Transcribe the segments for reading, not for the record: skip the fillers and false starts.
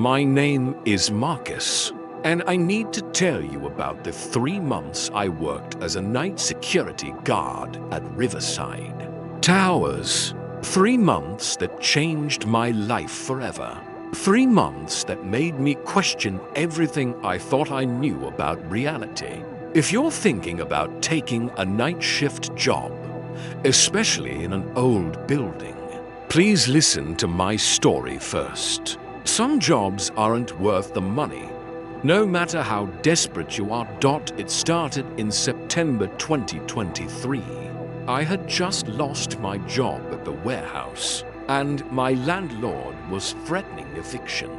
My name is Marcus, and I need to tell you about the 3 months I worked as a night security guard at Riverside Towers. 3 months that changed my life forever. 3 months that made me question everything I thought I knew about reality. If you're thinking about taking a night shift job, especially in an old building, please listen to my story first. Some jobs aren't worth the money, no matter how desperate you are. It started in September 2023. I had just lost my job at the warehouse, and my landlord was threatening eviction.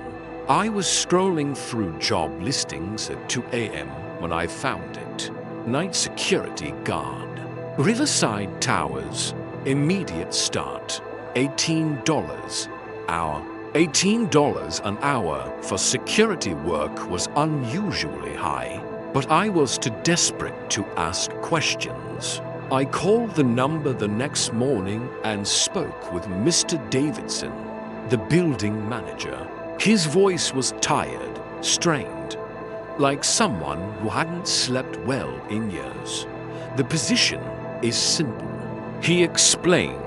I was scrolling through job listings at 2 a.m. when I found it. Night security guard. Riverside Towers. Immediate start. $18 hour. $18 an hour for security work was unusually high, but I was too desperate to ask questions. I called the number the next morning and spoke with Mr. Davidson, the building manager. His voice was tired, strained, like someone who hadn't slept well in years. The position is simple. He explained,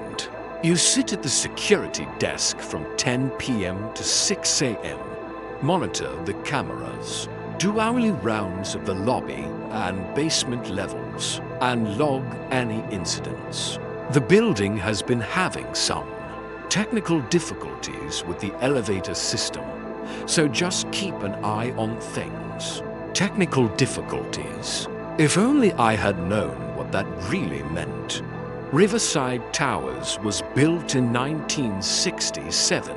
you sit at the security desk from 10 p.m. to 6 a.m., monitor the cameras, do hourly rounds of the lobby and basement levels, and log any incidents. The building has been having some technical difficulties with the elevator system, so just keep an eye on things. Technical difficulties. If only I had known what that really meant. Riverside Towers was built in 1967,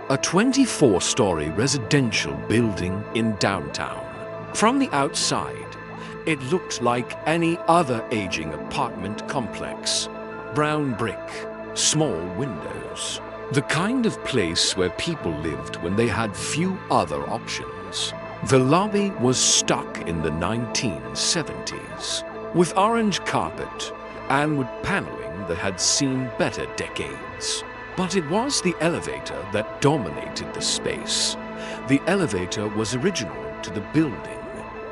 a 24-story residential building in downtown. From the outside, it looked like any other aging apartment complex. Brown brick, small windows. The kind of place where people lived when they had few other options. The lobby was stuck in the 1970s, with orange carpet and wood paneling that had seen better decades. But it was the elevator that dominated the space. The elevator was original to the building.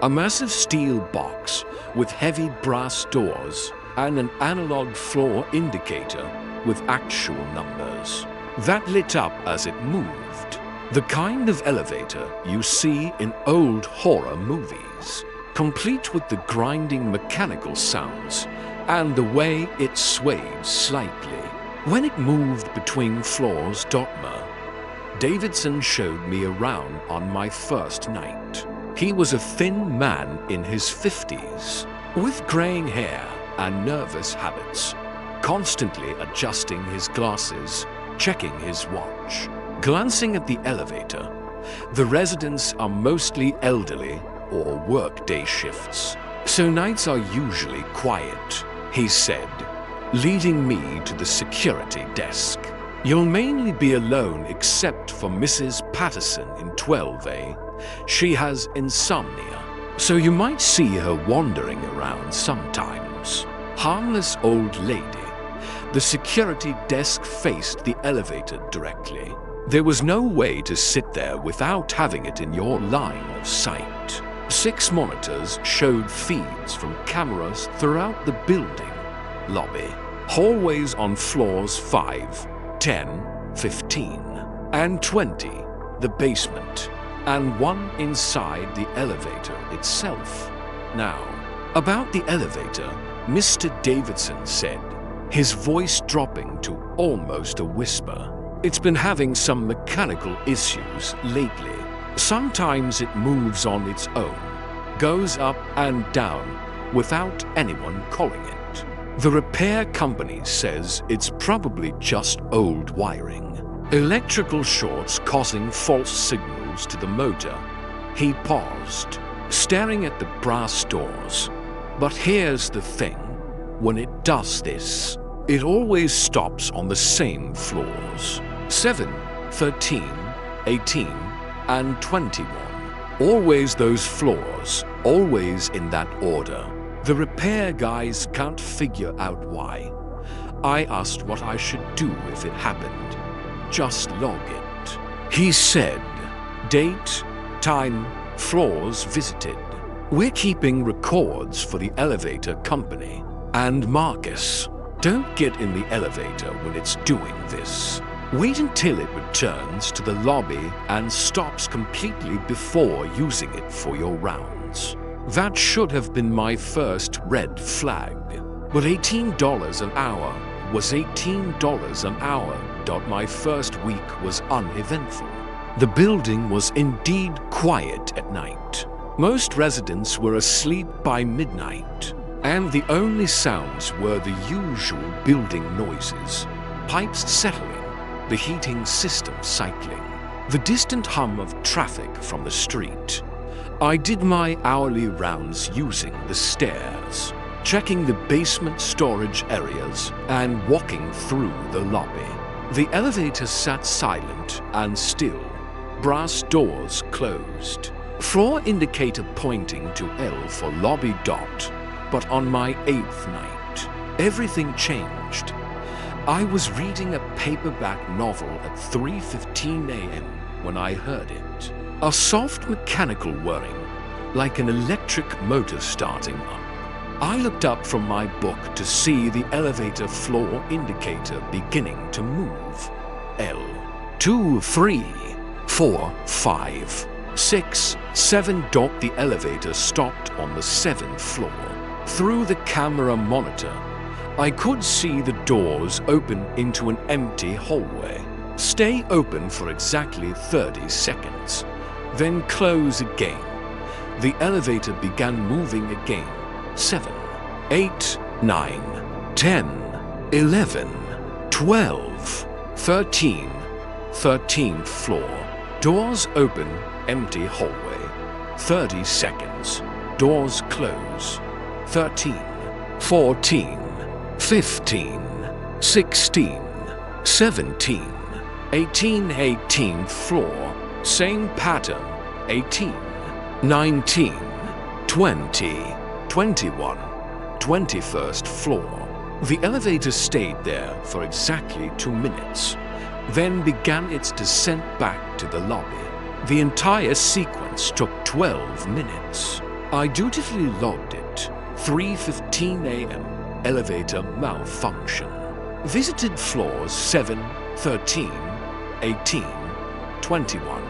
A massive steel box with heavy brass doors and an analog floor indicator with actual numbers that lit up as it moved. The kind of elevator you see in old horror movies, complete with the grinding mechanical sounds and the way it swayed slightly when it moved between floors. Davidson showed me around on my first night. He was a thin man in his 50s, with graying hair and nervous habits, constantly adjusting his glasses, checking his watch, glancing at the elevator. The residents are mostly elderly or work day shifts, so nights are usually quiet, he said, leading me to the security desk. You'll mainly be alone except for Mrs. Patterson in 12A. She has insomnia, so you might see her wandering around sometimes. Harmless old lady. The security desk faced the elevator directly. There was no way to sit there without having it in your line of sight. 6 monitors showed feeds from cameras throughout the building. Lobby. Hallways on floors 5, 10, 15, and 20. The basement. And one inside the elevator itself. Now, about the elevator, Mr. Davidson said, his voice dropping to almost a whisper. It's been having some mechanical issues lately. Sometimes it moves on its own, goes up and down without anyone calling it. The repair company says it's probably just old wiring. Electrical shorts causing false signals to the motor. He paused, staring at the brass doors. But here's the thing. When it does this, it always stops on the same floors. 7, 13, 18, and 21. Always those floors, always in that order. The repair guys can't figure out why. I asked what I should do if it happened. Just log it. He said, Date, time, floors visited. We're keeping records for the elevator company. And Marcus, don't get in the elevator when it's doing this. Wait until it returns to the lobby and stops completely before using it for your rounds. That should have been my first red flag. But $18 an hour was $18 an hour. My first week was uneventful. The building was indeed quiet at night. Most residents were asleep by midnight, and the only sounds were the usual building noises: pipes settling, the heating system cycling, the distant hum of traffic from the street. I did my hourly rounds using the stairs, checking the basement storage areas and walking through the lobby. The elevator sat silent and still, brass doors closed. Floor indicator pointing to L for lobby dot, but on my 8th night, everything changed. I was reading a paperback novel at 3:15 a.m. when I heard it. A soft mechanical whirring, like an electric motor starting up. I looked up from my book to see the elevator floor indicator beginning to move. L. 2, 3, 4, 5, 6, 7. The elevator stopped on the 7th floor. Through the camera monitor, I could see the doors open into an empty hallway. Stay open for exactly 30 seconds, then close again. The elevator began moving again. 7, 8, 9, 10, 11, 12, 13, 13th floor. Doors open, empty hallway. 30 seconds. Doors close. 13, 14, 15, 16, 17, 18, 18th floor. Same pattern. 18, 19, 20, 21, 21st floor. The elevator stayed there for exactly 2 minutes, then began its descent back to the lobby. The entire sequence took 12 minutes. I dutifully logged it. 3:15 a.m. Elevator malfunction. Visited floors 7, 13, 18, 21.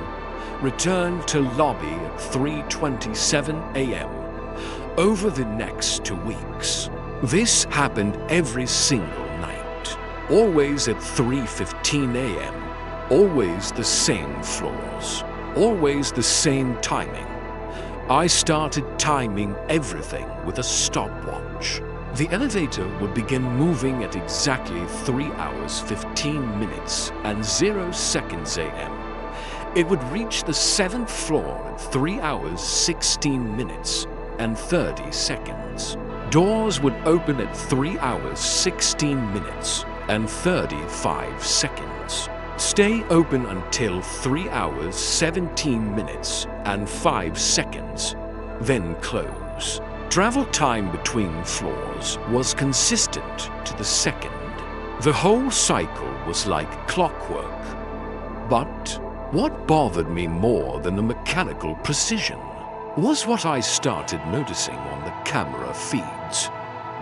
Returned to lobby at 3:27 a.m. over the next 2 weeks. This happened every single night. Always at 3:15 a.m. Always the same floors. Always the same timing. I started timing everything with a stopwatch. The elevator would begin moving at exactly 3 hours 15 minutes and 0 seconds a.m. It would reach the 7th floor at 3 hours 16 minutes and 30 seconds. Doors would open at 3 hours 16 minutes and 35 seconds. Stay open until 3 hours 17 minutes and 5 seconds, then close. Travel time between floors was consistent to the second. The whole cycle was like clockwork. But what bothered me more than the mechanical precision was what I started noticing on the camera feeds.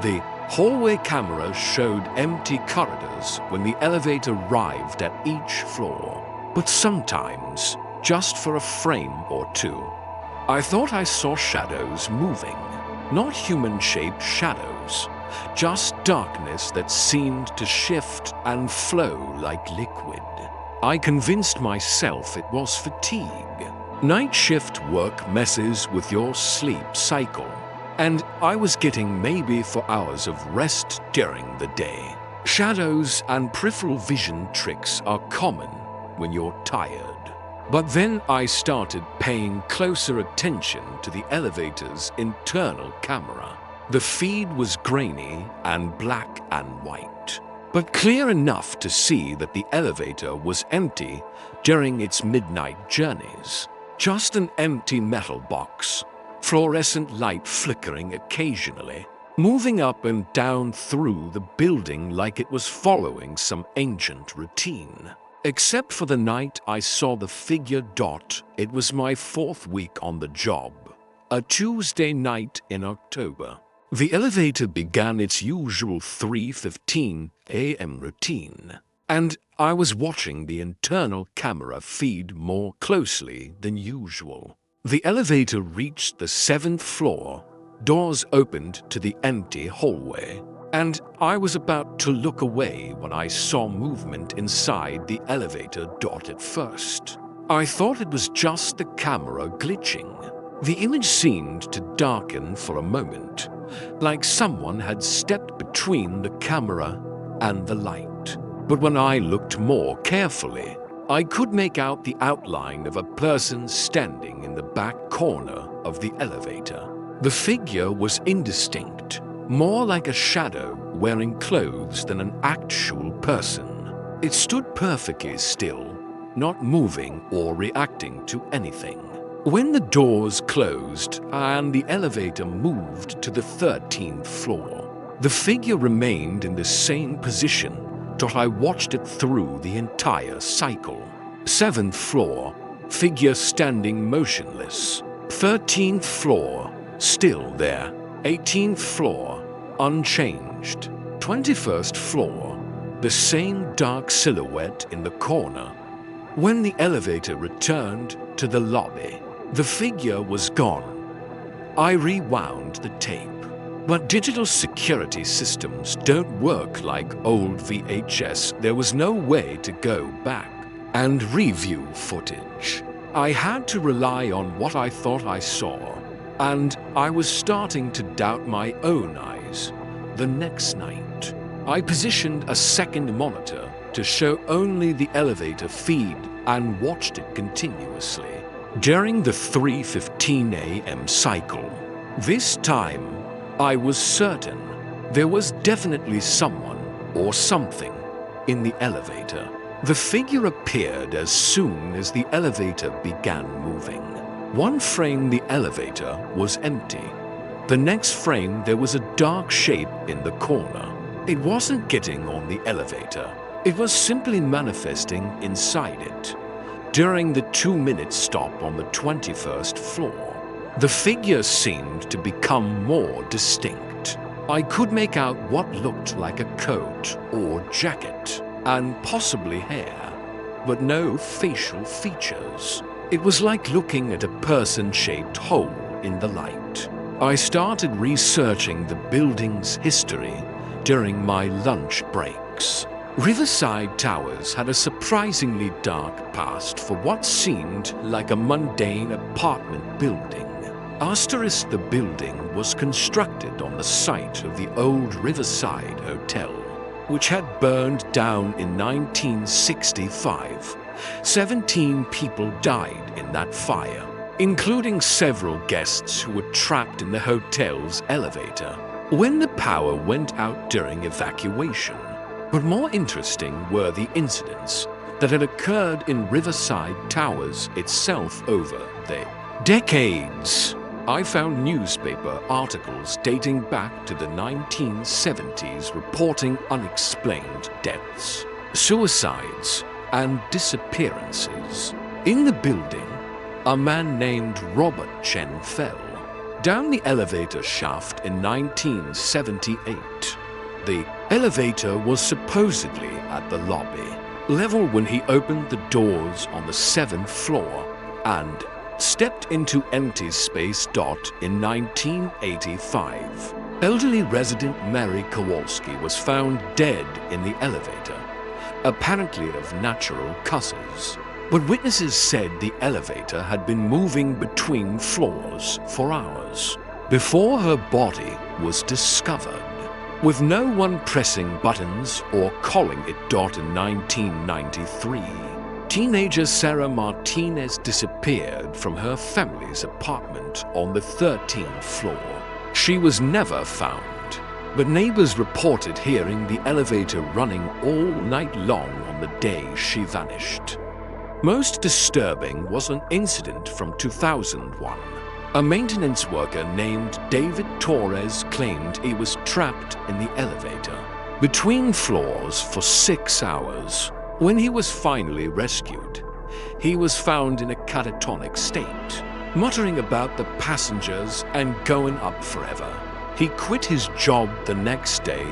The hallway camera showed empty corridors when the elevator arrived at each floor, but sometimes just for a frame or two. I thought I saw shadows moving, not human-shaped shadows, just darkness that seemed to shift and flow like liquid. I convinced myself it was fatigue. Night shift work messes with your sleep cycle, and I was getting maybe 4 hours of rest during the day. Shadows and peripheral vision tricks are common when you're tired. But then I started paying closer attention to the elevator's internal camera. The feed was grainy and black and white, but clear enough to see that the elevator was empty during its midnight journeys. Just an empty metal box, fluorescent light flickering occasionally, moving up and down through the building like it was following some ancient routine. Except for the night I saw the figure dot, it was my 4th week on the job. A Tuesday night in October. The elevator began its usual 3:15 a.m. routine, and I was watching the internal camera feed more closely than usual. The elevator reached the 7th floor, doors opened to the empty hallway, and I was about to look away when I saw movement inside the elevator dot at first. I thought it was just the camera glitching. The image seemed to darken for a moment, like someone had stepped between the camera and the light. But when I looked more carefully, I could make out the outline of a person standing in the back corner of the elevator. The figure was indistinct, more like a shadow wearing clothes than an actual person. It stood perfectly still, not moving or reacting to anything. When the doors closed and the elevator moved to the 13th floor, the figure remained in the same position till I watched it through the entire cycle. 7th floor, figure standing motionless. 13th floor, still there. 18th floor, unchanged. 21st floor, the same dark silhouette in the corner. When the elevator returned to the lobby, the figure was gone. I rewound the tape. But digital security systems don't work like old VHS. There was no way to go back and review footage. I had to rely on what I thought I saw, and I was starting to doubt my own eyes. The next night, I positioned a second monitor to show only the elevator feed and watched it continuously during the 3:15 a.m. cycle. This time, I was certain there was definitely someone or something in the elevator. The figure appeared as soon as the elevator began moving. One frame the elevator was empty. The next frame there was a dark shape in the corner. It wasn't getting on the elevator. It was simply manifesting inside it. During the 2-minute stop on the 21st floor, the figure seemed to become more distinct. I could make out what looked like a coat or jacket, and possibly hair, but no facial features. It was like looking at a person-shaped hole in the light. I started researching the building's history during my lunch breaks. Riverside Towers had a surprisingly dark past for what seemed like a mundane apartment building. Asterisk, the building was constructed on the site of the old Riverside Hotel, which had burned down in 1965. 17 people died in that fire, including several guests who were trapped in the hotel's elevator when the power went out during evacuation. But more interesting were the incidents that had occurred in Riverside Towers itself over the decades. I found newspaper articles dating back to the 1970s reporting unexplained deaths, suicides, and disappearances. In the building, a man named Robert Chen fell down the elevator shaft in 1978. The elevator was supposedly at the lobby level when he opened the doors on the 7th floor and stepped into empty space dot in 1985. Elderly resident Mary Kowalski was found dead in the elevator, apparently of natural causes. But witnesses said the elevator had been moving between floors for hours before her body was discovered. With no one pressing buttons or calling it dot in 1993, teenager Sarah Martinez disappeared from her family's apartment on the 13th floor. She was never found, but neighbors reported hearing the elevator running all night long on the day she vanished. Most disturbing was an incident from 2001. A maintenance worker named David Torres claimed he was trapped in the elevator between floors for 6 hours. When he was finally rescued, he was found in a catatonic state, muttering about the passengers and going up forever. He quit his job the next day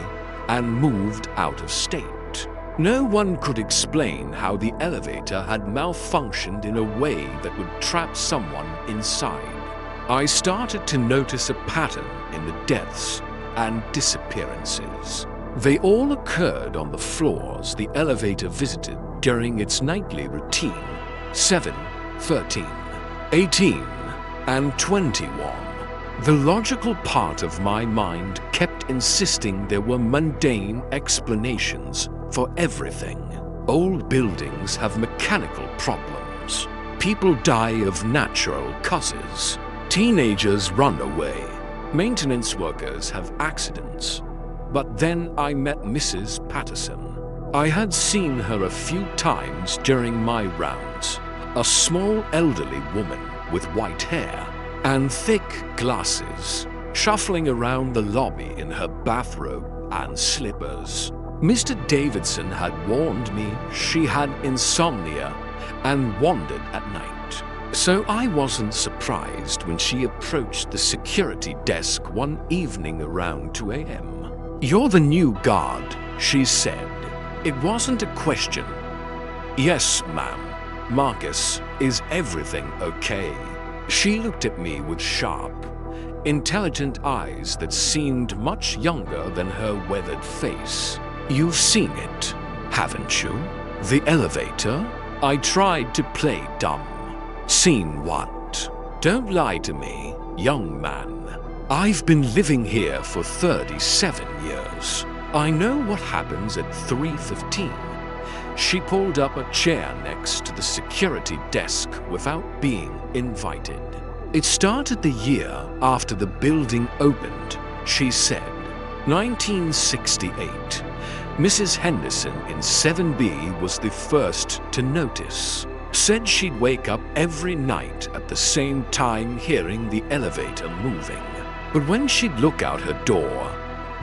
and moved out of state. No one could explain how the elevator had malfunctioned in a way that would trap someone inside. I started to notice a pattern in the deaths and disappearances. They all occurred on the floors the elevator visited during its nightly routine: 7, 13, 18, and 21. The logical part of my mind kept insisting there were mundane explanations for everything. Old buildings have mechanical problems. People die of natural causes. Teenagers run away. Maintenance workers have accidents. But then I met Mrs. Patterson. I had seen her a few times during my rounds. A small elderly woman with white hair and thick glasses, shuffling around the lobby in her bathrobe and slippers. Mr. Davidson had warned me she had insomnia and wandered at night. So I wasn't surprised when she approached the security desk one evening around 2 a.m. "You're the new guard," she said. It wasn't a question. "Yes, ma'am. Marcus, is everything okay?" She looked at me with sharp, intelligent eyes that seemed much younger than her weathered face. "You've seen it, haven't you? The elevator?" I tried to play dumb. "Seen what? Don't lie to me, young man. I've been living here for 37 years. I know what happens at 3:15. She pulled up a chair next to the security desk without being invited. "It started the year after the building opened," she said. 1968. Mrs. Henderson in 7B was the first to notice. Said she'd wake up every night at the same time hearing the elevator moving. But when she'd look out her door,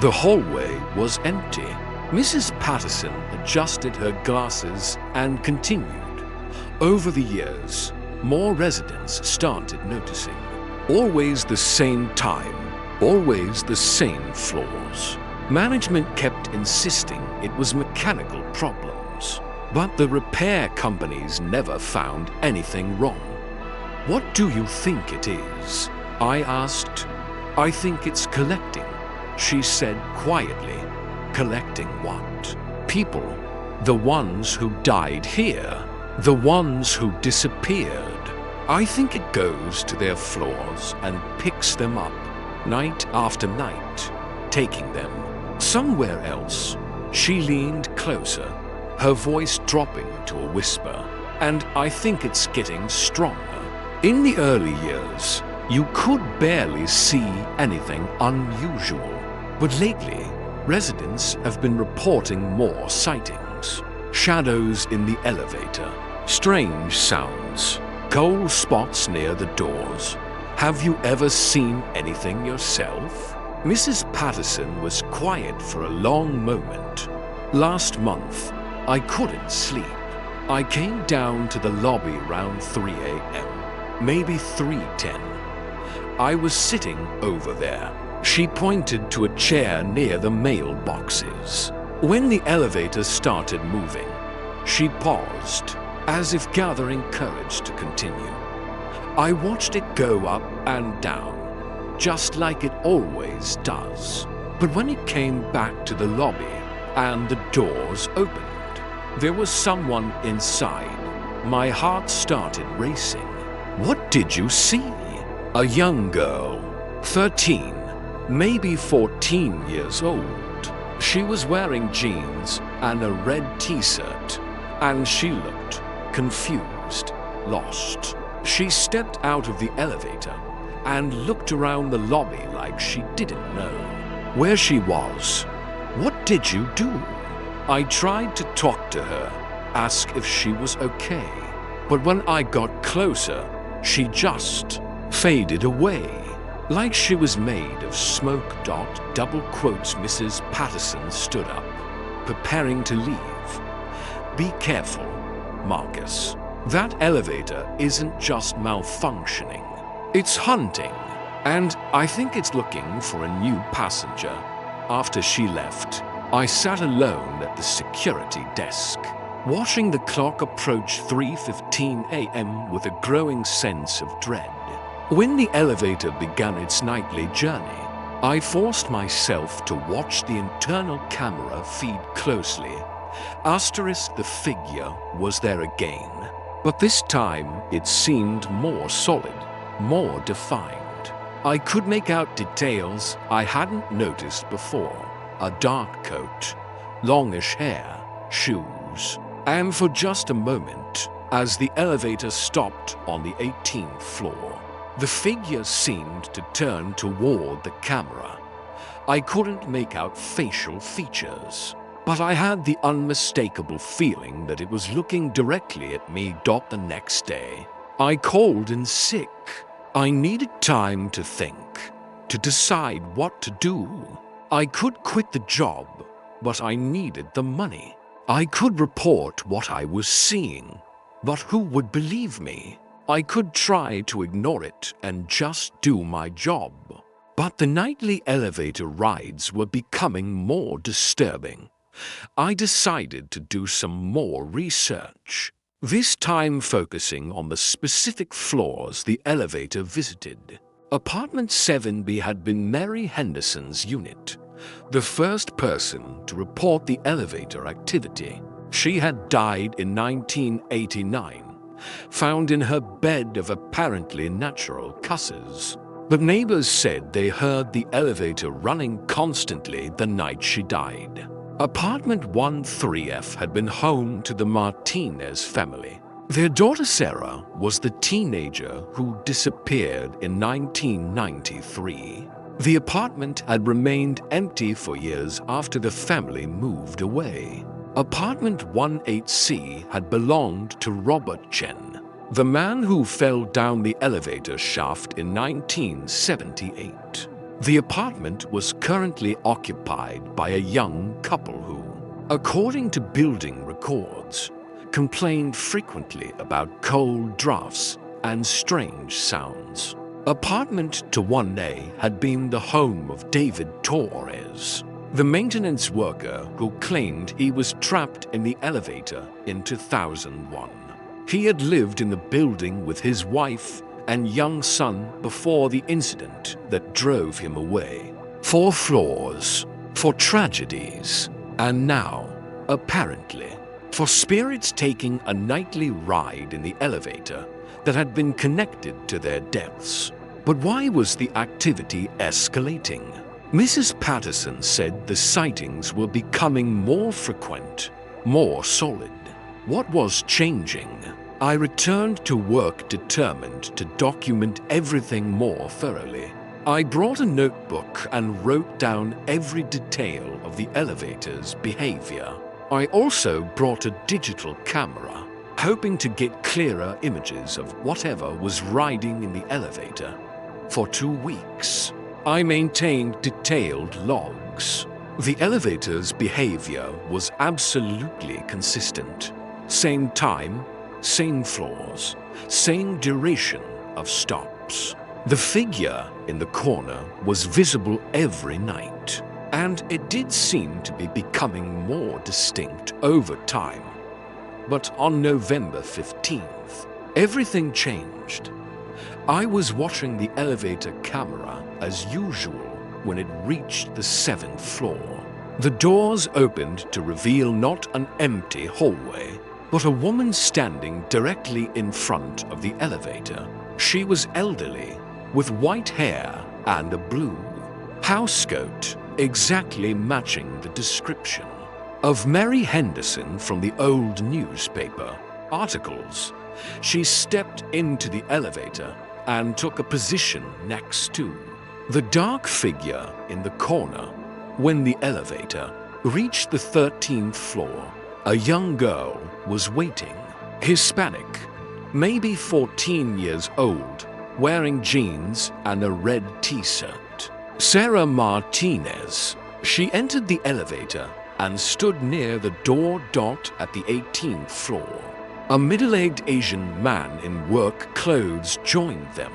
the hallway was empty. Mrs. Patterson adjusted her glasses and continued. Over the years, more residents started noticing. Always the same time, always the same floors. Management kept insisting it was mechanical problems, but the repair companies never found anything wrong. "What do you think it is?" I asked. "I think it's collecting," she said quietly. "Collecting what?" "People. The ones who died here. The ones who disappeared. I think it goes to their floors and picks them up, night after night, taking them somewhere else." She leaned closer, her voice dropping to a whisper. "And I think it's getting stronger. In the early years, you could barely see anything unusual. But lately, residents have been reporting more sightings. Shadows in the elevator, strange sounds, cold spots near the doors. Have you ever seen anything yourself?" Mrs. Patterson was quiet for a long moment. "Last month, I couldn't sleep. I came down to the lobby around 3 a.m., maybe 3:10. I was sitting over there." She pointed to a chair near the mailboxes. When the elevator started moving, she paused, as if gathering courage to continue. "I watched it go up and down, just like it always does. But when it came back to the lobby and the doors opened, there was someone inside. My heart started racing." "What did you see?" "A young girl, 13, maybe 14 years old. She was wearing jeans and a red t-shirt, and she looked confused, lost. She stepped out of the elevator and looked around the lobby like she didn't know where she was." "What did you do?" "I tried to talk to her, ask if she was okay. But when I got closer, she just faded away, like she was made of smoke. Double quotes. Mrs. Patterson stood up, preparing to leave. Be careful, Marcus. That elevator isn't just malfunctioning. It's hunting, and I think it's looking for a new passenger. After she left, I sat alone at the security desk, watching the clock approach 3:15 a.m. with a growing sense of dread. When the elevator began its nightly journey, I forced myself to watch the internal camera feed closely. Asterisk, the figure was there again, but this time it seemed more solid, more defined. I could make out details I hadn't noticed before. A dark coat, longish hair, shoes. And for just a moment, as the elevator stopped on the 18th floor, the figure seemed to turn toward the camera. I couldn't make out facial features, but I had the unmistakable feeling that it was looking directly at me. The next day, I called in sick. I needed time to think, to decide what to do. I could quit the job, but I needed the money. I could report what I was seeing, but who would believe me? I could try to ignore it and just do my job. But the nightly elevator rides were becoming more disturbing. I decided to do some more research, this time focusing on the specific floors the elevator visited. Apartment 7B had been Mary Henderson's unit, the first person to report the elevator activity. She had died in 1989, found in her bed of apparently natural causes. The neighbors said they heard the elevator running constantly the night she died. Apartment 13F had been home to the Martinez family. Their daughter Sarah was the teenager who disappeared in 1993. The apartment had remained empty for years after the family moved away. Apartment 18C had belonged to Robert Chen, the man who fell down the elevator shaft in 1978. The apartment was currently occupied by a young couple who, according to building records, complained frequently about cold drafts and strange sounds. Apartment 1A had been the home of David Torres, the maintenance worker who claimed he was trapped in the elevator in 2001. He had lived in the building with his wife and young son before the incident that drove him away. 4 floors, for tragedies, and now, apparently, for spirits taking a nightly ride in the elevator that had been connected to their deaths. But why was the activity escalating? Mrs. Patterson said the sightings were becoming more frequent, more solid. What was changing? I returned to work determined to document everything more thoroughly. I brought a notebook and wrote down every detail of the elevator's behavior. I also brought a digital camera, hoping to get clearer images of whatever was riding in the elevator. For 2 weeks, I maintained detailed logs. The elevator's behavior was absolutely consistent. Same time, same floors, same duration of stops. The figure in the corner was visible every night, and it did seem to be becoming more distinct over time. But on November 15th, everything changed. I was watching the elevator camera as usual when it reached the 7th floor. The doors opened to reveal not an empty hallway, but a woman standing directly in front of the elevator. She was elderly, with white hair and a blue housecoat, exactly matching the description of Mary Henderson from the old newspaper articles. She stepped into the elevator and took a position next to the dark figure in the corner. When the elevator reached the 13th floor, a young girl was waiting, Hispanic, maybe 14 years old, wearing jeans and a red t-shirt. Sarah Martinez. She entered the elevator and stood near the door dot at the 18th floor. A middle-aged Asian man in work clothes joined them.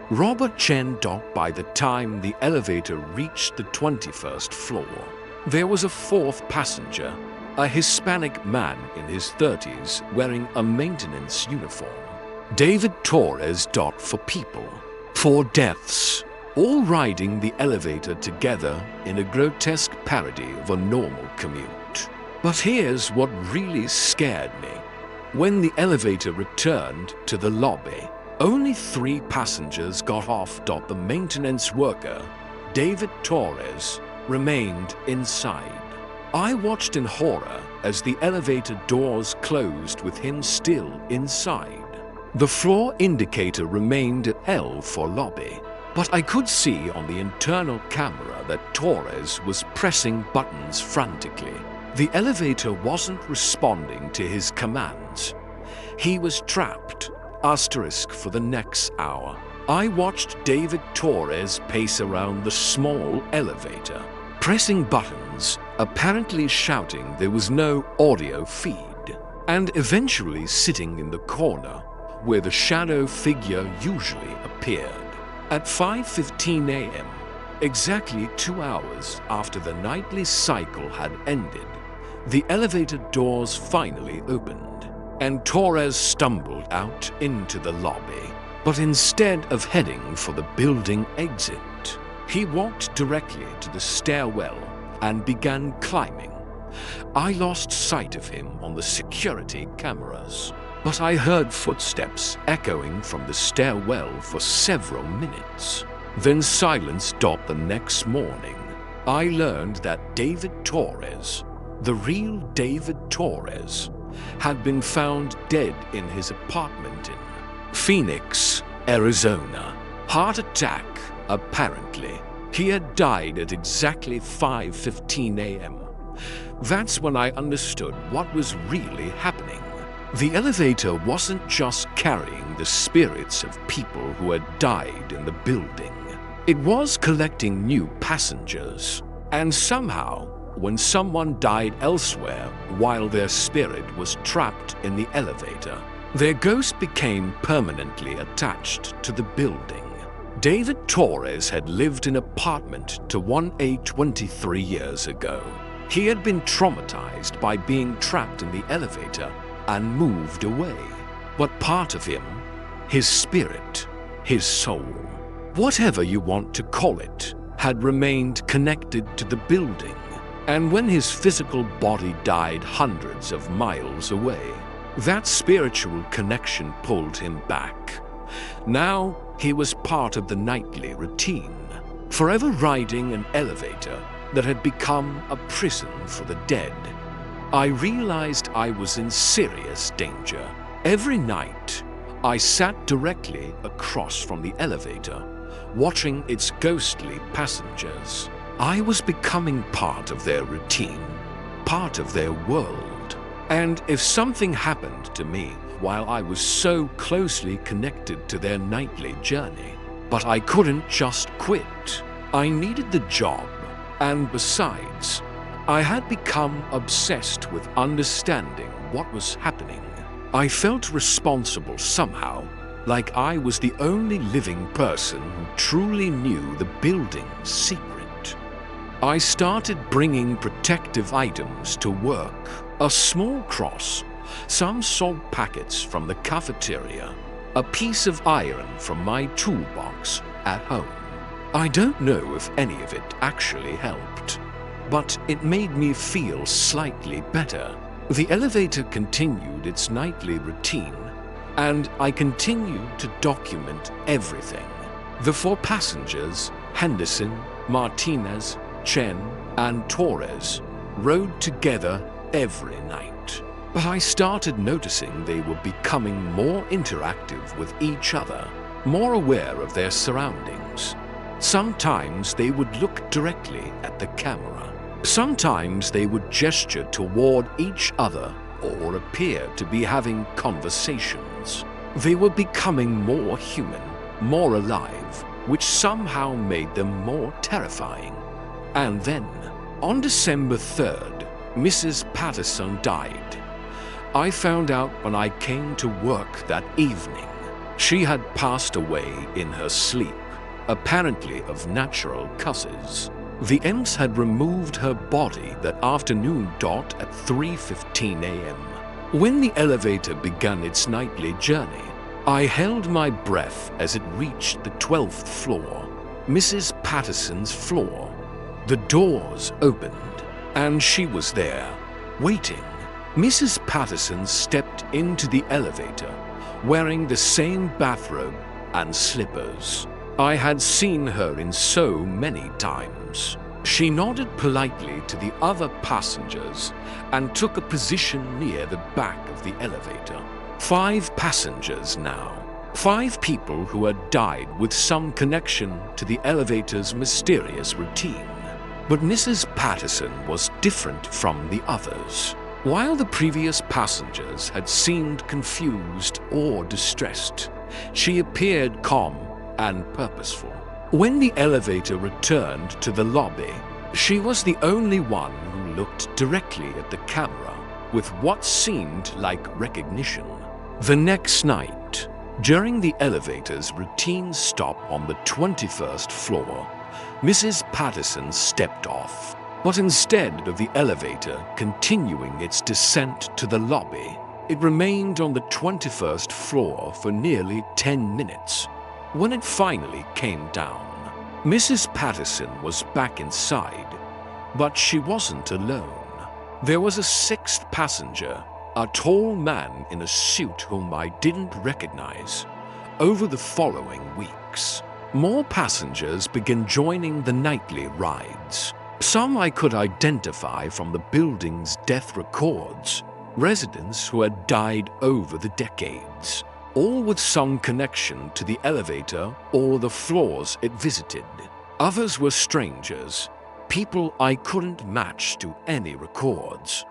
Robert Chen docked by the time the elevator reached the 21st floor. There was a fourth passenger, a Hispanic man in his 30s wearing a maintenance uniform. David Torres docked for people. 4 deaths, all riding the elevator together in a grotesque parody of a normal commute. But here's what really scared me. When the elevator returned to the lobby, only 3 passengers got off. The maintenance worker, David Torres, remained inside. I watched in horror as the elevator doors closed with him still inside. The floor indicator remained at L for lobby, but I could see on the internal camera that Torres was pressing buttons frantically. The elevator wasn't responding to his commands. He was trapped, asterisk for the next hour. I watched David Torres pace around the small elevator, pressing buttons, apparently shouting there was no audio feed, and eventually sitting in the corner where the shadow figure usually appeared. At 5:15 a.m., exactly 2 hours after the nightly cycle had ended, the elevator doors finally opened, and Torres stumbled out into the lobby. But instead of heading for the building exit, he walked directly to the stairwell and began climbing. I lost sight of him on the security cameras, but I heard footsteps echoing from the stairwell for several minutes. Then silence stopped. The next morning, I learned that David Torres, the real David Torres, had been found dead in his apartment in Phoenix, Arizona. Heart attack, apparently. He had died at exactly 5:15 a.m. That's when I understood what was really happening. The elevator wasn't just carrying the spirits of people who had died in the building. It was collecting new passengers. And somehow, when someone died elsewhere while their spirit was trapped in the elevator, their ghost became permanently attached to the building. David Torres had lived in apartment 1A 23 years ago. He had been traumatized by being trapped in the elevator and moved away. But part of him, his spirit, his soul, whatever you want to call it, had remained connected to the building. And when his physical body died hundreds of miles away, that spiritual connection pulled him back. Now he was part of the nightly routine, forever riding an elevator that had become a prison for the dead. I realized I was in serious danger. Every night, I sat directly across from the elevator, watching its ghostly passengers. I was becoming part of their routine, part of their world. And if something happened to me while I was so closely connected to their nightly journey, but I couldn't just quit. I needed the job. And besides, I had become obsessed with understanding what was happening. I felt responsible somehow, like I was the only living person who truly knew the building's secret. I started bringing protective items to work: a small cross, some salt packets from the cafeteria, a piece of iron from my toolbox at home. I don't know if any of it actually helped, but it made me feel slightly better. The elevator continued its nightly routine, and I continued to document everything. The 4 passengers, Henderson, Martinez, Chen, and Torres, rode together every night. But I started noticing they were becoming more interactive with each other, more aware of their surroundings. Sometimes they would look directly at the camera. Sometimes they would gesture toward each other or appear to be having conversations. They were becoming more human, more alive, which somehow made them more terrifying. And then, on December 3rd, Mrs. Patterson died. I found out when I came to work that evening. She had passed away in her sleep, apparently of natural causes. The EMS had removed her body that afternoon dot at 3:15 a.m. When the elevator began its nightly journey, I held my breath as it reached the 12th floor, Mrs. Patterson's floor. The doors opened, and she was there, waiting. Mrs. Patterson stepped into the elevator, wearing the same bathrobe and slippers I had seen her in so many times. She nodded politely to the other passengers and took a position near the back of the elevator. 5 passengers now. 5 people who had died with some connection to the elevator's mysterious routine. But Mrs. Patterson was different from the others. While the previous passengers had seemed confused or distressed, she appeared calm and purposeful. When the elevator returned to the lobby, she was the only one who looked directly at the camera with what seemed like recognition. The next night, during the elevator's routine stop on the 21st floor, Mrs. Patterson stepped off. But instead of the elevator continuing its descent to the lobby, it remained on the 21st floor for nearly 10 minutes. When it finally came down, Mrs. Patterson was back inside, but she wasn't alone. There was a 6th passenger, a tall man in a suit whom I didn't recognize. Over the following weeks, more passengers began joining the nightly rides. Some I could identify from the building's death records, residents who had died over the decades, all with some connection to the elevator or the floors it visited. Others were strangers, people I couldn't match to any records.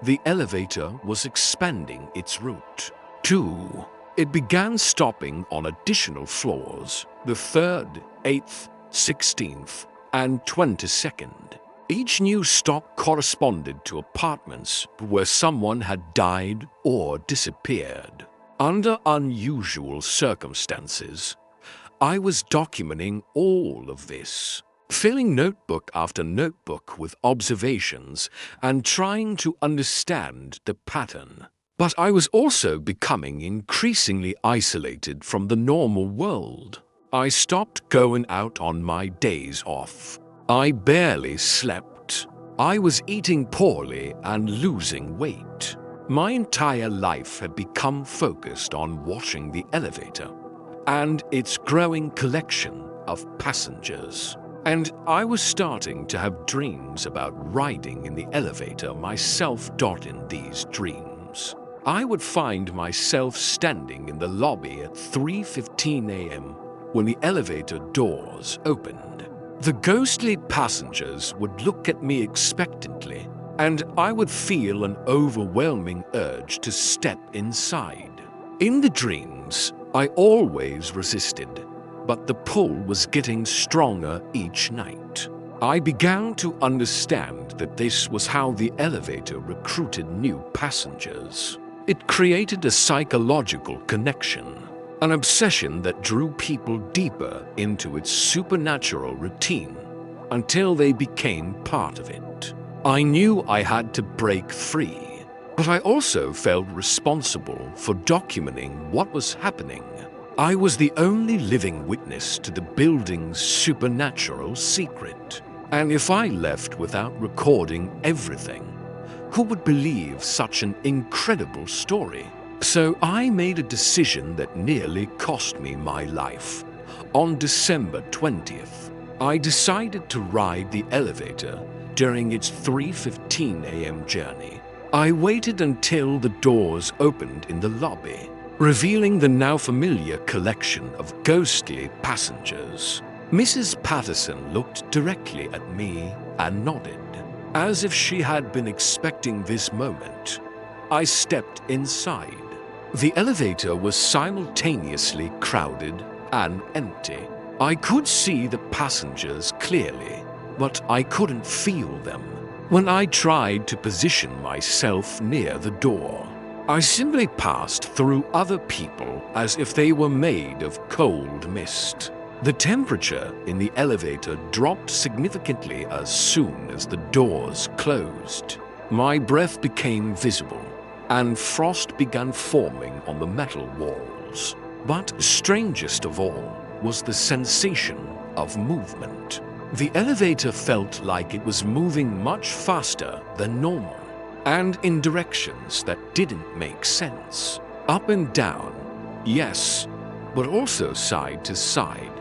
The elevator was expanding its route. 2. It began stopping on additional floors, the 3rd, 8th, 16th, and 22nd. Each new stop corresponded to apartments where someone had died or disappeared. Under unusual circumstances, I was documenting all of this, filling notebook after notebook with observations and trying to understand the pattern. But I was also becoming increasingly isolated from the normal world. I stopped going out on my days off. I barely slept. I was eating poorly and losing weight. My entire life had become focused on watching the elevator and its growing collection of passengers. And I was starting to have dreams about riding in the elevator myself. In these dreams, I would find myself standing in the lobby at 3:15 a.m. when the elevator doors opened. The ghostly passengers would look at me expectantly, and I would feel an overwhelming urge to step inside. In the dreams, I always resisted, but the pull was getting stronger each night. I began to understand that this was how the elevator recruited new passengers. It created a psychological connection, an obsession that drew people deeper into its supernatural routine until they became part of it. I knew I had to break free, but I also felt responsible for documenting what was happening. I was the only living witness to the building's supernatural secret, and if I left without recording everything, who would believe such an incredible story? So I made a decision that nearly cost me my life. On December 20th, I decided to ride the elevator during its 3:15 a.m. journey. I waited until the doors opened in the lobby, revealing the now familiar collection of ghostly passengers. Mrs. Patterson looked directly at me and nodded, as if she had been expecting this moment. I stepped inside. The elevator was simultaneously crowded and empty. I could see the passengers clearly, but I couldn't feel them. When I tried to position myself near the door, I simply passed through other people as if they were made of cold mist. The temperature in the elevator dropped significantly as soon as the doors closed. My breath became visible, and frost began forming on the metal walls. But strangest of all was the sensation of movement. The elevator felt like it was moving much faster than normal, and in directions that didn't make sense. Up and down, yes, but also side to side,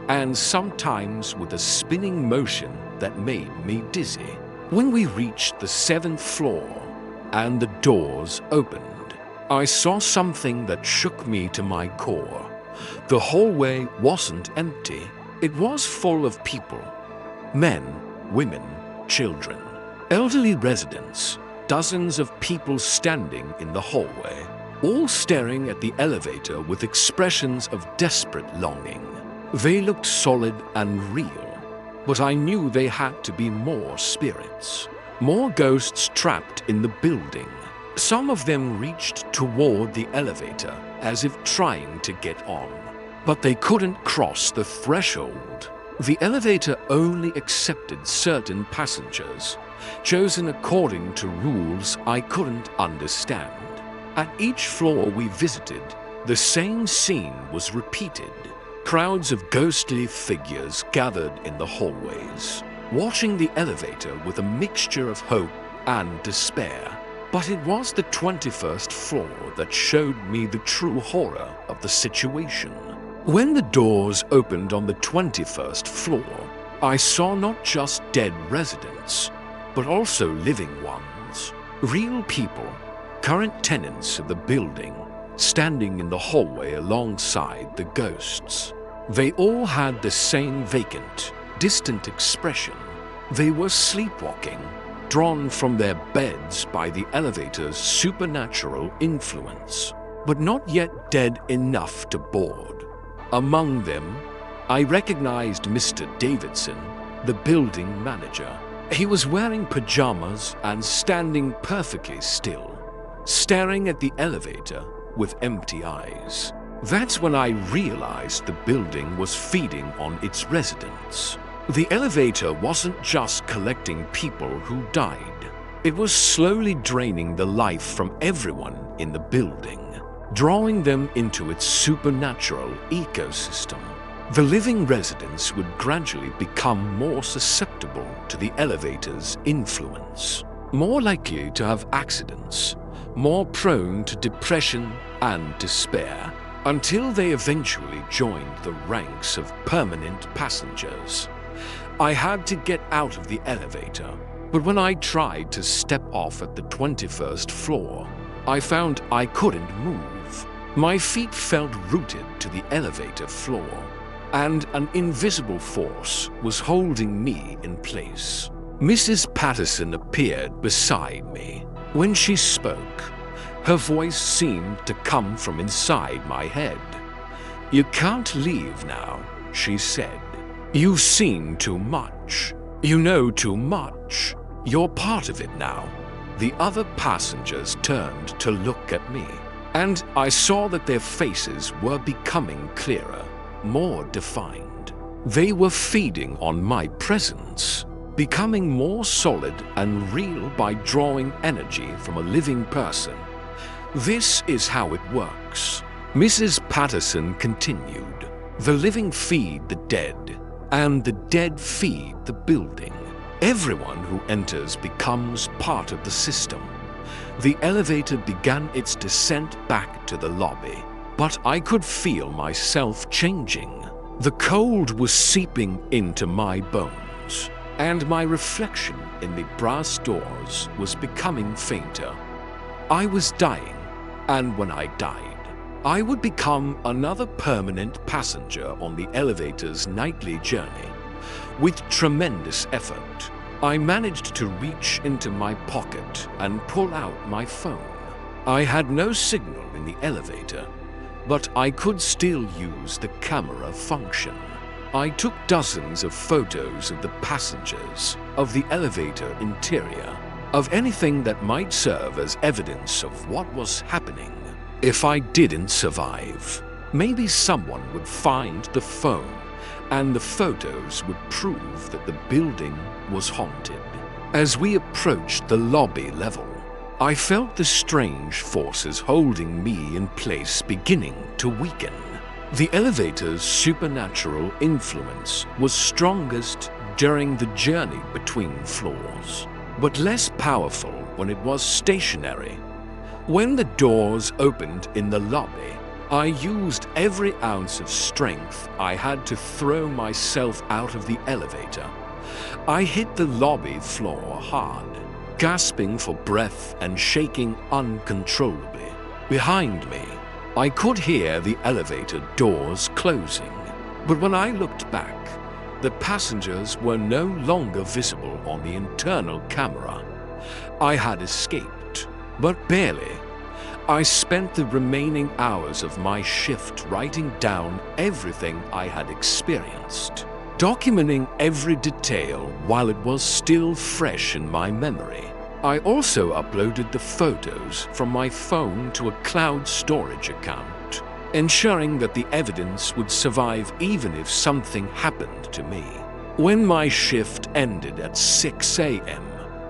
and sometimes with a spinning motion that made me dizzy. When we reached the 7th floor and the doors opened, I saw something that shook me to my core. The hallway wasn't empty. It was full of people. Men, women, children, elderly residents, dozens of people standing in the hallway, all staring at the elevator with expressions of desperate longing. They looked solid and real, but I knew they had to be more spirits, more ghosts trapped in the building. Some of them reached toward the elevator as if trying to get on, but they couldn't cross the threshold. The elevator only accepted certain passengers, chosen according to rules I couldn't understand. At each floor we visited, the same scene was repeated. Crowds of ghostly figures gathered in the hallways, watching the elevator with a mixture of hope and despair. But it was the 21st floor that showed me the true horror of the situation. When the doors opened on the 21st floor, I saw not just dead residents, but also living ones. Real people, current tenants of the building, standing in the hallway alongside the ghosts. They all had the same vacant, distant expression. They were sleepwalking, drawn from their beds by the elevator's supernatural influence, but not yet dead enough to board. Among them, I recognized Mr. Davidson, the building manager. He was wearing pajamas and standing perfectly still, staring at the elevator with empty eyes. That's when I realized the building was feeding on its residents. The elevator wasn't just collecting people who died. It was slowly draining the life from everyone in the building, drawing them into its supernatural ecosystem. The living residents would gradually become more susceptible to the elevator's influence, more likely to have accidents, more prone to depression and despair, until they eventually joined the ranks of permanent passengers. I had to get out of the elevator, but when I tried to step off at the 21st floor, I found I couldn't move. My feet felt rooted to the elevator floor, and an invisible force was holding me in place. Mrs. Patterson appeared beside me. When she spoke, her voice seemed to come from inside my head. "You can't leave now," she said. "You've seen too much. You know too much. You're part of it now." The other passengers turned to look at me, and I saw that their faces were becoming clearer, more defined. They were feeding on my presence, becoming more solid and real by drawing energy from a living person. "This is how it works," Mrs. Patterson continued. "The living feed the dead, and the dead feed the building. Everyone who enters becomes part of the system." The elevator began its descent back to the lobby, but I could feel myself changing. The cold was seeping into my bones, and my reflection in the brass doors was becoming fainter. I was dying, and when I died, I would become another permanent passenger on the elevator's nightly journey. With tremendous effort, I managed to reach into my pocket and pull out my phone. I had no signal in the elevator, but I could still use the camera function. I took dozens of photos of the passengers, of the elevator interior, of anything that might serve as evidence of what was happening. If I didn't survive, maybe someone would find the phone and the photos would prove that the building was haunted. As we approached the lobby level, I felt the strange forces holding me in place beginning to weaken. The elevator's supernatural influence was strongest during the journey between floors, but less powerful when it was stationary. When the doors opened in the lobby, I used every ounce of strength I had to throw myself out of the elevator. I hit the lobby floor hard, gasping for breath and shaking uncontrollably. Behind me, I could hear the elevator doors closing, but when I looked back, the passengers were no longer visible on the internal camera. I had escaped, but barely. I spent the remaining hours of my shift writing down everything I had experienced, documenting every detail while it was still fresh in my memory. I also uploaded the photos from my phone to a cloud storage account, ensuring that the evidence would survive even if something happened to me. When my shift ended at 6 a.m.,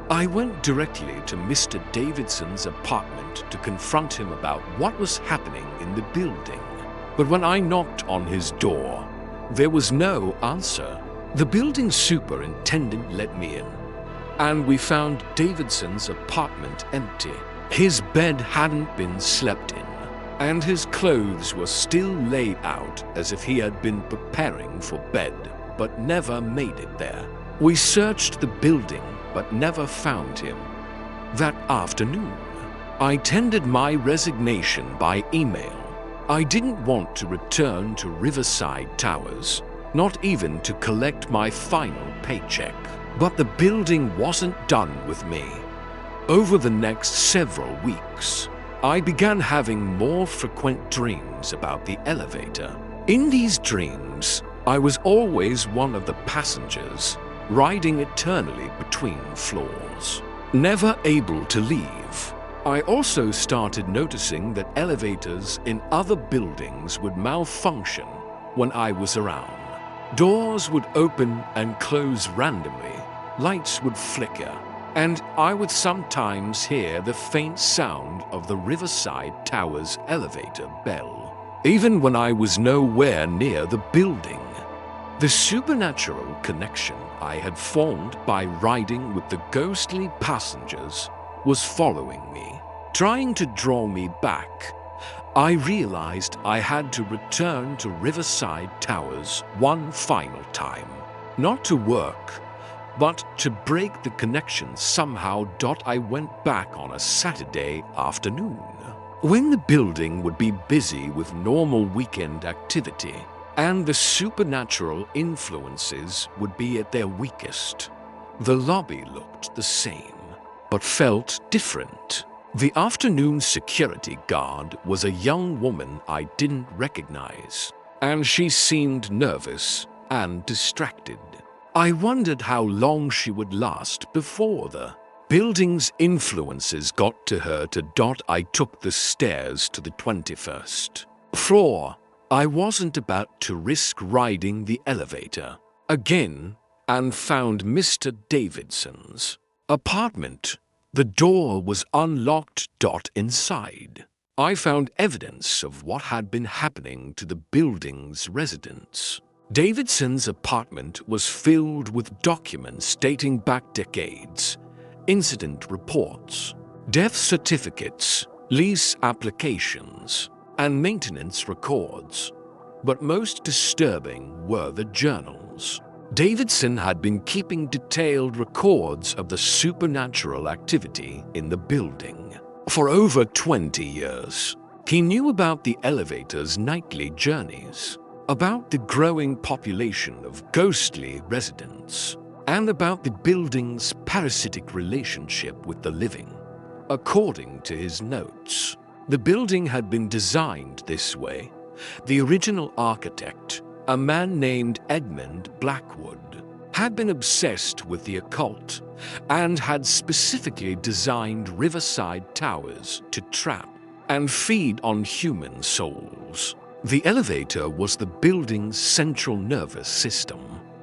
I went directly to Mr. Davidson's apartment to confront him about what was happening in the building. But when I knocked on his door, there was no answer. The building superintendent let me in, and we found Davidson's apartment empty. His bed hadn't been slept in, and his clothes were still laid out as if he had been preparing for bed, but never made it there. We searched the building, but never found him. That afternoon, I tendered my resignation by email. I didn't want to return to Riverside Towers, not even to collect my final paycheck. But the building wasn't done with me. Over the next several weeks, I began having more frequent dreams about the elevator. In these dreams, I was always one of the passengers, riding eternally between floors, never able to leave. I also started noticing that elevators in other buildings would malfunction when I was around. Doors would open and close randomly, lights would flicker, and I would sometimes hear the faint sound of the Riverside Towers elevator bell, even when I was nowhere near the building. The supernatural connection I had formed by riding with the ghostly passengers was following me, trying to draw me back. I realized I had to return to Riverside Towers one final time, not to work, but to break the connection somehow. I went back on a Saturday afternoon, when the building would be busy with normal weekend activity, and the supernatural influences would be at their weakest. The lobby looked the same, but felt different. The afternoon security guard was a young woman I didn't recognize, and she seemed nervous and distracted. I wondered how long she would last before the building's influences got to her. I took the stairs to the 21st floor. I wasn't about to risk riding the elevator again, and found Mr. Davidson's apartment. The door was unlocked. Inside, I found evidence of what had been happening to the building's residents. Davidson's apartment was filled with documents dating back decades, incident reports, death certificates, lease applications, and maintenance records. But most disturbing were the journals. Davidson had been keeping detailed records of the supernatural activity in the building. For over 20 years, he knew about the elevator's nightly journeys, about the growing population of ghostly residents, and about the building's parasitic relationship with the living. According to his notes, the building had been designed this way. The original architect, a man named Edmund Blackwood, had been obsessed with the occult and had specifically designed Riverside Towers to trap and feed on human souls. The elevator was the building's central nervous system,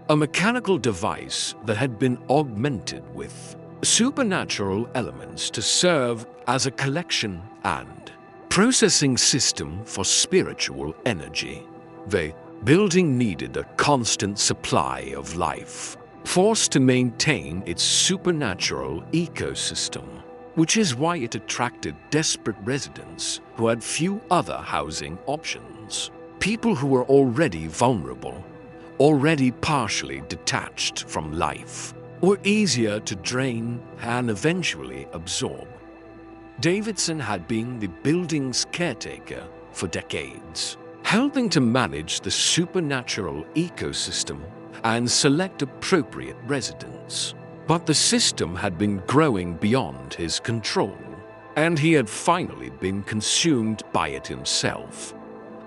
a mechanical device that had been augmented with supernatural elements to serve as a collection and processing system for spiritual energy. The building needed a constant supply of life force to maintain its supernatural ecosystem, which is why it attracted desperate residents who had few other housing options. People who were already vulnerable, already partially detached from life, were easier to drain and eventually absorb. Davidson had been the building's caretaker for decades, helping to manage the supernatural ecosystem and select appropriate residents. But the system had been growing beyond his control, and he had finally been consumed by it himself.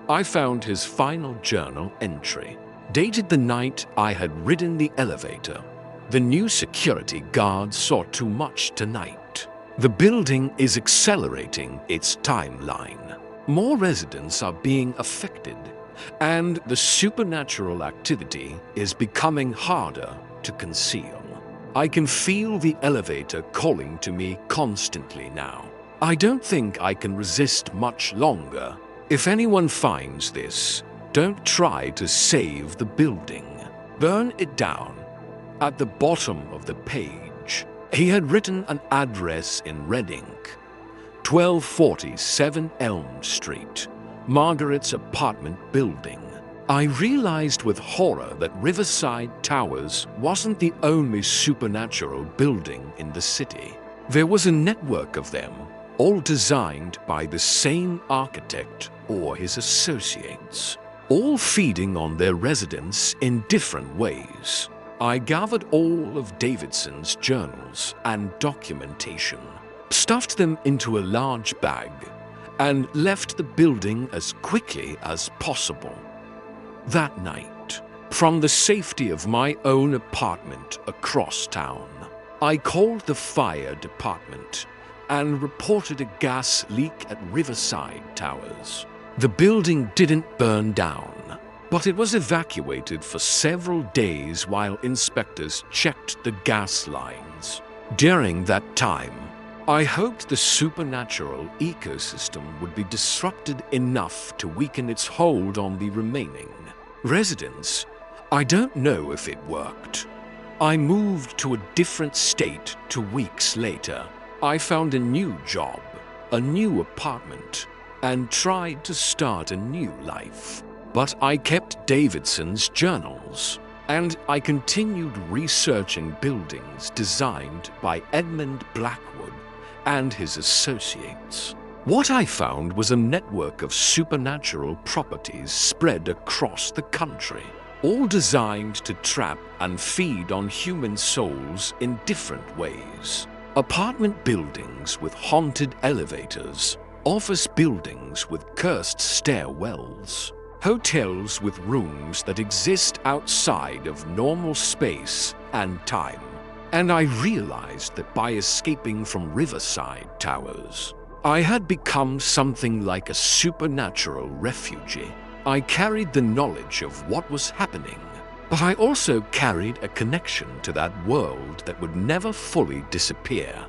I found his final journal entry, dated the night I had ridden the elevator. The new security guard saw too much tonight. The building is accelerating its timeline. More residents are being affected, and the supernatural activity is becoming harder to conceal. I can feel the elevator calling to me constantly now. I don't think I can resist much longer. If anyone finds this, don't try to save the building. Burn it down. At the bottom of the page, he had written an address in red ink: 1247 Elm Street, Margaret's apartment building. I realized with horror that Riverside Towers wasn't the only supernatural building in the city. There was a network of them, all designed by the same architect or his associates, all feeding on their residents in different ways. I gathered all of Davidson's journals and documentation, stuffed them into a large bag, and left the building as quickly as possible. That night, from the safety of my own apartment across town, I called the fire department and reported a gas leak at Riverside Towers. The building didn't burn down, but it was evacuated for several days while inspectors checked the gas lines. During that time, I hoped the supernatural ecosystem would be disrupted enough to weaken its hold on the remaining residents. I don't know if it worked. I moved to a different state 2 weeks later. I found a new job, a new apartment, and tried to start a new life. But I kept Davidson's journals, and I continued researching buildings designed by Edmund Blackwood and his associates. What I found was a network of supernatural properties spread across the country, all designed to trap and feed on human souls in different ways. Apartment buildings with haunted elevators, office buildings with cursed stairwells, hotels with rooms that exist outside of normal space and time. And I realized that by escaping from Riverside Towers, I had become something like a supernatural refugee. I carried the knowledge of what was happening, but I also carried a connection to that world that would never fully disappear.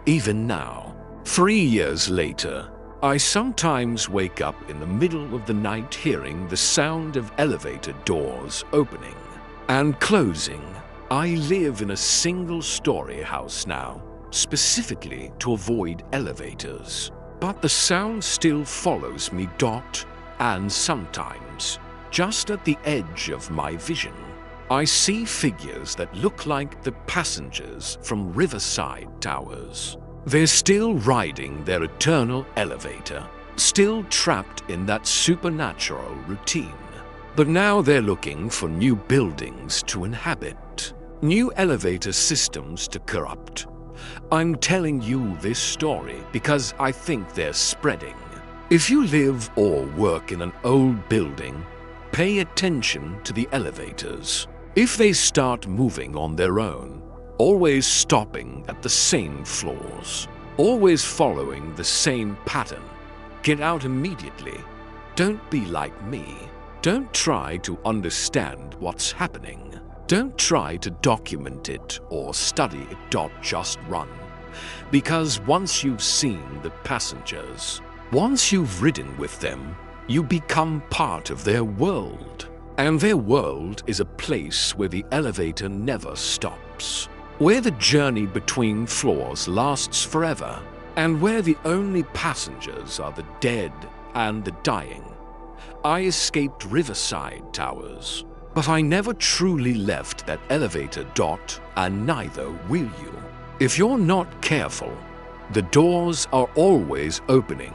Even now, 3 years later, I sometimes wake up in the middle of the night hearing the sound of elevator doors opening and closing. I live in a single-story house now, specifically to avoid elevators, but the sound still follows me and sometimes, just at the edge of my vision, I see figures that look like the passengers from Riverside Towers. They're still riding their eternal elevator, still trapped in that supernatural routine. But now they're looking for new buildings to inhabit, new elevator systems to corrupt. I'm telling you this story because I think they're spreading. If you live or work in an old building, Pay attention to the elevators. If they start moving on their own, always stopping at the same floors, always following the same pattern, get out immediately. Don't be like me. Don't try to understand what's happening. Don't try to document it or study it. Just run. Because once you've seen the passengers, once you've ridden with them, you become part of their world. And their world is a place where the elevator never stops, where the journey between floors lasts forever, and where the only passengers are the dead and the dying. I escaped Riverside Towers, but I never truly left that elevator. And neither will you. If you're not careful, the doors are always opening,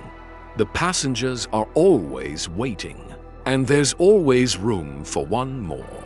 the passengers are always waiting, and there's always room for one more.